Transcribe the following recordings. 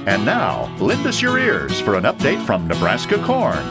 And now, lend us your ears for an update from Nebraska Corn.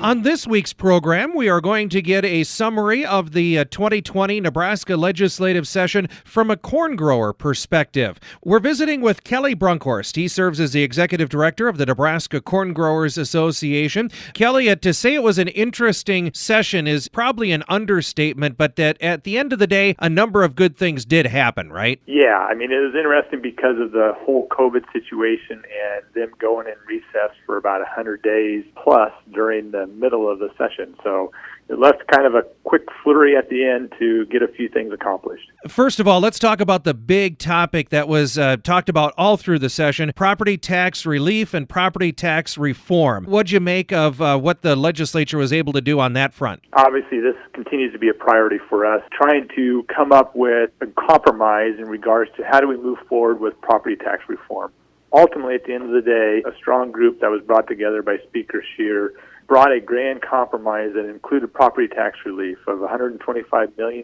On this week's program, we are going to get a summary of the 2020 Nebraska legislative session from a corn grower perspective. We're visiting with Kelly Brunkhorst. He serves as the executive director of the Nebraska Corn Growers Association. Kelly, to say it was an interesting session is probably an understatement, but that at the end of the day, a number of good things did happen, right? Yeah, it was interesting because of the whole COVID situation and them going in recess for about 100 days plus during the middle of the session. So it left kind of a quick flurry at the end to get a few things accomplished. First of all, let's talk about the big topic that was talked about all through the session, property tax relief and property tax reform. What'd you make of what the legislature was able to do on that front? Obviously, this continues to be a priority for us, trying to come up with a compromise in regards to how do we move forward with property tax reform. Ultimately, at the end of the day, a strong group that was brought together by Speaker Scheer brought a grand compromise that included property tax relief of $125 million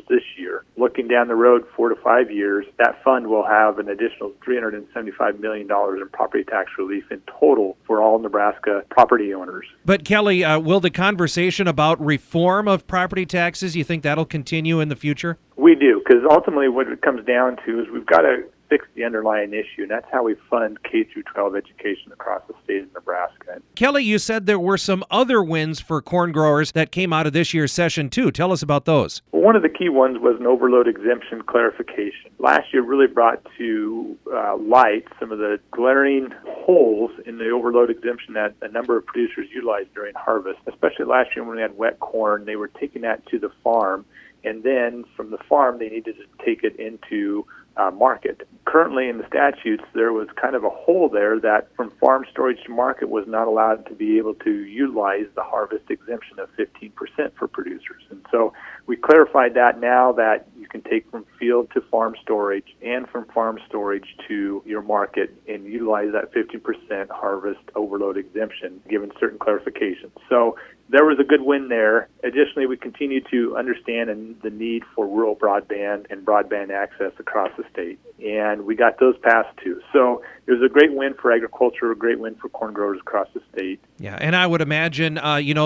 this year. Looking down the road 4 to 5 years, that fund will have an additional $375 million in property tax relief in total for all Nebraska property owners. But Kelly, will the conversation about reform of property taxes, you think that'll continue in the future? We do, because ultimately what it comes down to is we've got to fix the underlying issue, and that's how we fund K-12 education across the state of Nebraska. Kelly, you said there were some other wins for corn growers that came out of this year's session, too. Tell us about those. Well, one of the key ones was an overload exemption clarification. Last year really brought to light some of the glaring holes in the overload exemption that a number of producers utilized during harvest, especially last year when we had wet corn. They were taking that to the farm, and then from the farm they needed to take it into market. Currently in the statutes, there was kind of a hole there that from farm storage to market was not allowed to be able to utilize the harvest exemption of 15% for producers. And so we clarified that now that you can take from field to farm storage and from farm storage to your market and utilize that 50% harvest overload exemption given certain clarifications. So there was a good win there. Additionally, we continue to understand the need for rural broadband and broadband access across the state. And we got those passed too. So it was a great win for agriculture, a great win for corn growers across the state. Yeah, and I would imagine,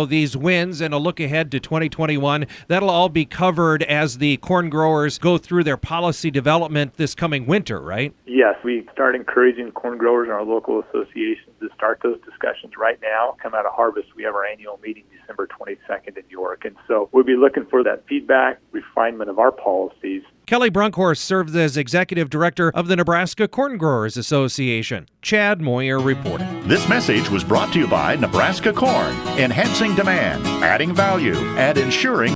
these wins and a look ahead to 2021, that'll all be covered as the corn growers go through their policy development this coming winter, right? Yes, we start encouraging corn growers in our local associations to start those discussions right now. Come out of harvest, we have our annual meeting December 22nd in York. And so we'll be looking for that feedback, refinement of our policies. Kelly Brunkhorst serves as executive director of the Nebraska Corn Growers Association. Chad Moyer reporting. This message was brought to you by Nebraska Corn, enhancing demand, adding value, and ensuring